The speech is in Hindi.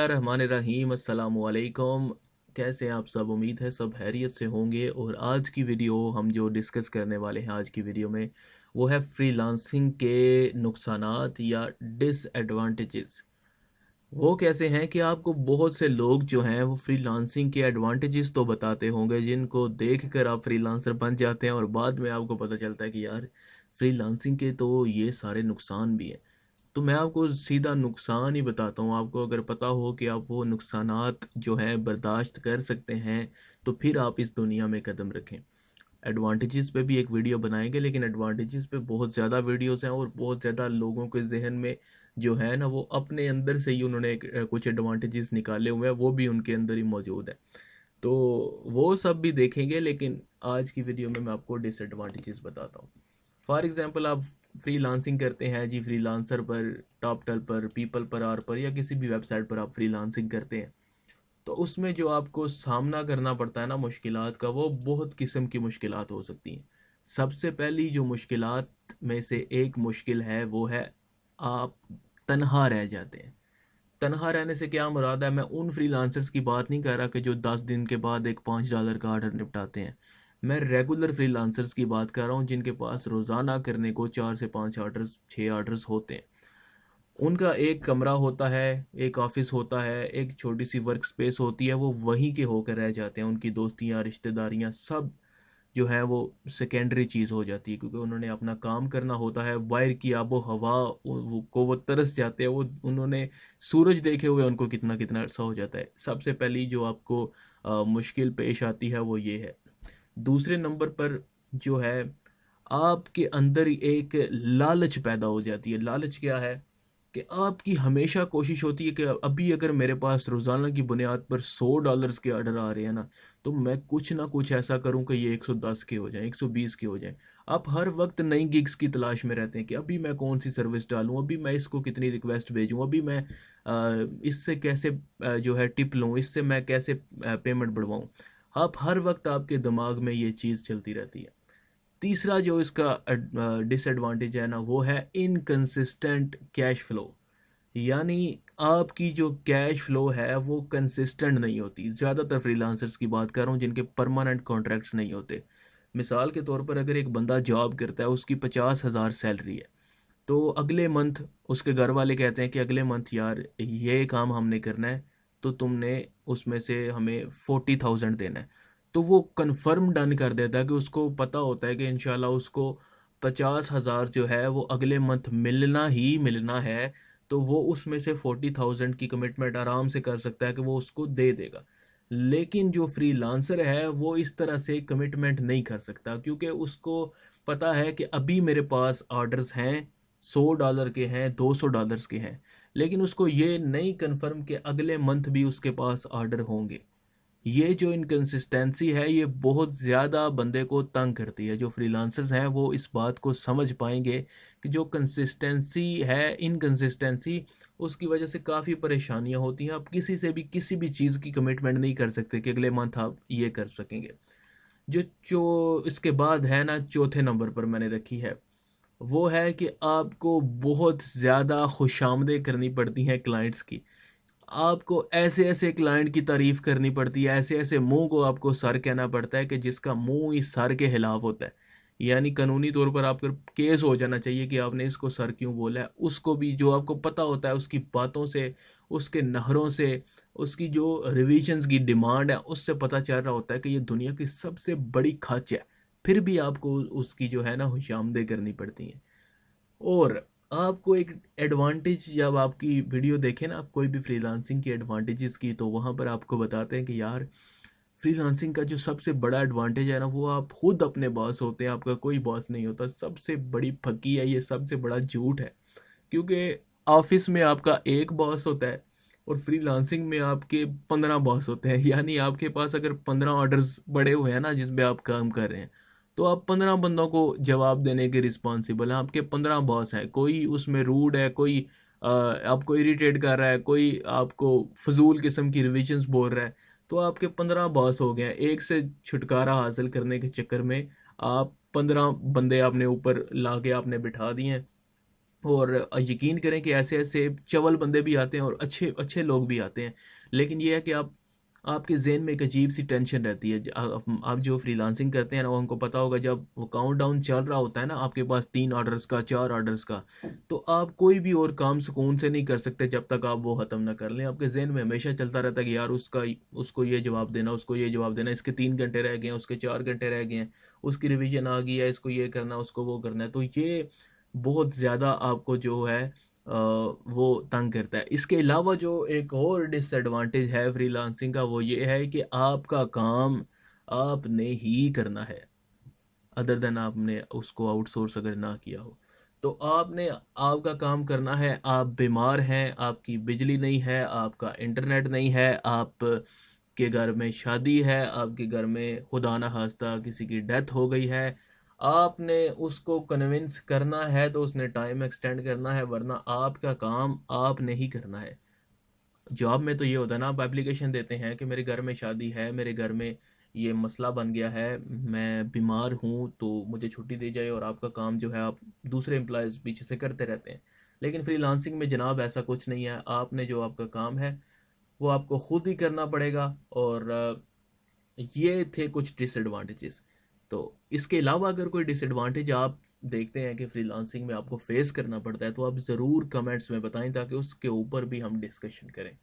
रहमानिर्रहीम अस्सलाम वालेकुम। कैसे हैं आप सब? उम्मीद है सब खैरियत से होंगे। और आज की वीडियो हम जो डिस्कस करने वाले हैं आज की वीडियो में वो है फ्रीलांसिंग के नुकसानात या डिसएडवांटेजेस। वो कैसे हैं कि आपको बहुत से लोग जो हैं वो फ्रीलांसिंग के एडवांटेजेस तो बताते होंगे जिनको देखकर आप फ्रीलांसर बन जाते हैं, और बाद में आपको पता चलता है कि यार फ्रीलांसिंग के तो ये सारे नुकसान भी हैं। तो मैं आपको सीधा नुकसान ही बताता हूँ। आपको अगर पता हो कि आप वो नुकसानात जो हैं बर्दाश्त कर सकते हैं तो फिर आप इस दुनिया में कदम रखें। एडवांटेजेस पे भी एक वीडियो बनाएंगे, लेकिन एडवांटेजेस पे बहुत ज़्यादा वीडियोस हैं और बहुत ज़्यादा लोगों के जहन में जो है ना वो अपने अंदर से ही उन्होंने कुछ एडवांटेजेस निकाले हुए हैं, वो भी उनके अंदर ही मौजूद है। तो वो सब भी देखेंगे, लेकिन आज की वीडियो में मैं आपको डिसएडवांटेजेस बताता हूँ। फॉर एग्जांपल आप फ्रीलांसिंग करते हैं जी, फ्रीलांसर पर, टॉपटल पर, पीपल पर, आर पर, या किसी भी वेबसाइट पर आप फ्रीलांसिंग करते हैं, तो उसमें जो आपको सामना करना पड़ता है ना मुश्किलात का, वो बहुत किस्म की मुश्किलात हो सकती हैं। सबसे पहली जो मुश्किलात में से एक मुश्किल है वो है आप तनहा रह जाते हैं। तनहा रहने से क्या मुराद है? मैं उन फ्रीलांसर्स की बात नहीं कर रहा कि जो 10 दिन के बाद एक $5 का ऑर्डर निपटाते हैं। मैं रेगुलर फ्रीलांसर्स की बात कर रहा हूँ जिनके पास रोज़ाना करने को 4 से 5 ऑर्डर्स, 6 ऑर्डर्स होते हैं। उनका एक कमरा होता है, एक ऑफिस होता है, एक छोटी सी वर्क स्पेस होती है, वो वहीं के होकर रह जाते हैं। उनकी दोस्तियाँ, रिश्तेदारियाँ सब जो है वो सेकेंडरी चीज़ हो जाती है, क्योंकि उन्होंने अपना काम करना होता है। बाहर की आबो हवा को वो तरस जाते हैं। वो उन्होंने सूरज देखे हुए उनको कितना कितना अरसा हो जाता है। सबसे पहली जो आपको मुश्किल पेश आती है वो ये है। दूसरे नंबर पर जो है आपके अंदर ही एक लालच पैदा हो जाती है। लालच क्या है कि आपकी हमेशा कोशिश होती है कि अभी अगर मेरे पास रोज़ाना की बुनियाद पर $100 के ऑर्डर आ रहे हैं ना, तो मैं कुछ ना कुछ ऐसा करूं कि ये 110 के हो जाएं, 120 के हो जाएं। आप हर वक्त नई गिग्स की तलाश में रहते हैं कि अभी मैं कौन सी सर्विस डालूं, अभी मैं इसको कितनी रिक्वेस्ट भेजूं, अभी मैं इससे कैसे जो है टिप लूं, इससे मैं कैसे पेमेंट बढ़वाऊं। आप हर वक्त आपके दिमाग में ये चीज़ चलती रहती है। तीसरा जो इसका डिसएडवांटेज है ना वो है इनकंसिस्टेंट कैश फ्लो। यानी आपकी जो कैश फ्लो है वो कंसिस्टेंट नहीं होती। ज़्यादातर फ्रीलांसर्स की बात कर रहा हूँ जिनके परमानेंट कॉन्ट्रैक्ट्स नहीं होते। मिसाल के तौर पर अगर एक बंदा जॉब करता है, उसकी 50,000 सैलरी है, तो अगले मंथ उसके घर वाले कहते हैं कि अगले मंथ यार ये काम हमने करना है, तो तुमने उसमें से हमें 40,000 देना है। तो वो कंफर्म डन कर देता है कि उसको पता होता है कि इंशाल्लाह उसको 50,000 जो है वो अगले मंथ मिलना ही मिलना है। तो वो उसमें से 40,000 की कमिटमेंट आराम से कर सकता है कि वो उसको दे देगा। लेकिन जो फ्रीलांसर है वो इस तरह से कमिटमेंट नहीं कर सकता, क्योंकि उसको पता है कि अभी मेरे पास ऑर्डर्स हैं, $100 के हैं, $200 के हैं, लेकिन उसको ये नहीं कंफर्म कि अगले मंथ भी उसके पास ऑर्डर होंगे। ये जो इनकंसिस्टेंसी है ये बहुत ज़्यादा बंदे को तंग करती है। जो फ्रीलांसर्स हैं वो इस बात को समझ पाएंगे कि जो कंसिस्टेंसी है, इनकंसिस्टेंसी, उसकी वजह से काफ़ी परेशानियां होती हैं। आप किसी से भी किसी भी चीज़ की कमिटमेंट नहीं कर सकते कि अगले मंथ आप ये कर सकेंगे। जो जो इसके बाद है ना, चौथे नंबर पर मैंने रखी है, वो है कि आपको बहुत ज़्यादा खुशामदें करनी पड़ती हैं क्लाइंट्स की। आपको ऐसे ऐसे क्लाइंट की तारीफ करनी पड़ती है, ऐसे ऐसे मुंह को आपको सर कहना पड़ता है कि जिसका मुंह ही सर के खिलाफ होता है। यानी कानूनी तौर पर आपका केस हो जाना चाहिए कि आपने इसको सर क्यों बोला है। उसको भी जो आपको पता होता है उसकी बातों से, उसके नहरों से, उसकी जो रिविजन्स की डिमांड है उससे पता चल रहा होता है कि ये दुनिया की सबसे बड़ी खच है। फिर भी आपको उसकी जो है ना खुशामदें करनी पड़ती हैं। और आपको एक एडवांटेज, जब आपकी वीडियो देखें ना आप कोई भी फ्रीलांसिंग की एडवांटेजेस की, तो वहाँ पर आपको बताते हैं कि यार फ्रीलांसिंग का जो सबसे बड़ा एडवांटेज है ना वो आप खुद अपने बॉस होते हैं, आपका कोई बॉस नहीं होता। सबसे बड़ी फकी है ये, सबसे बड़ा झूठ है। क्योंकि ऑफिस में आपका एक बॉस होता है और फ्रीलांसिंग में आपके 15 बॉस होते हैं। यानी आपके पास अगर 15 ऑर्डर्स बड़े हुए हैं ना जिसमें आप काम कर रहे हैं, तो आप 15 बंदों को जवाब देने के रिस्पॉन्सिबल हैं। आपके 15 बॉस हैं, कोई उसमें रूड है, कोई आपको इरिटेट कर रहा है, कोई आपको फजूल किस्म की रिविजन्स बोल रहा है, तो आपके 15 बॉस हो गए हैं। एक से छुटकारा हासिल करने के चक्कर में आप 15 बंदे अपने ऊपर ला के आपने बिठा दिए हैं। और यकीन करें कि ऐसे ऐसे चवल बंदे भी आते हैं और अच्छे अच्छे लोग भी आते हैं, लेकिन ये है कि आपके ज़हन में एक अजीब सी टेंशन रहती है। आप जो फ्रीलांसिंग करते हैं ना, वो उनको पता होगा जब वो काउंटडाउन चल रहा होता है ना आपके पास 3 ऑर्डर्स का, 4 ऑर्डर्स का, तो आप कोई भी और काम सुकून से नहीं कर सकते जब तक आप वो ख़त्म ना कर लें। आपके ज़हन में हमेशा चलता रहता है कि यार उसको ये जवाब देना, उसको ये जवाब देना, इसके 3 घंटे रह गए हैं, उसके 4 घंटे रह गए हैं, उसकी रिवीजन आ गई है, इसको ये करना, उसको वो करना है। तो ये बहुत ज़्यादा आपको जो है वो तंग करता है। इसके अलावा जो एक और डिसएडवांटेज है फ्रीलांसिंग का, वो ये है कि आपका काम आपने ही करना है, अदर देन आपने उसको आउटसोर्स अगर ना किया हो तो आपने आपका काम करना है। आप बीमार हैं, आपकी बिजली नहीं है, आपका इंटरनेट नहीं है, आप के घर में शादी है, आपके घर में खुदा ना खास्ता किसी की डेथ हो गई है, आपने उसको कन्विंस करना है तो उसने टाइम एक्सटेंड करना है, वरना आपका काम आपने ही करना है। जॉब में तो ये होता है ना, आप एप्लीकेशन देते हैं कि मेरे घर में शादी है, मेरे घर में ये मसला बन गया है, मैं बीमार हूँ तो मुझे छुट्टी दी जाए, और आपका काम जो है आप दूसरे एम्प्लॉयज़ पीछे से करते रहते हैं। लेकिन फ्रीलांसिंग में जनाब ऐसा कुछ नहीं है, आपने जो आपका काम है वो आपको खुद ही करना पड़ेगा। और ये थे कुछ डिसएडवांटेजेस। तो इसके अलावा अगर कोई डिसएडवांटेज आप देखते हैं कि फ्रीलांसिंग में आपको फेस करना पड़ता है, तो आप ज़रूर कमेंट्स में बताएं ताकि उसके ऊपर भी हम डिस्कशन करें।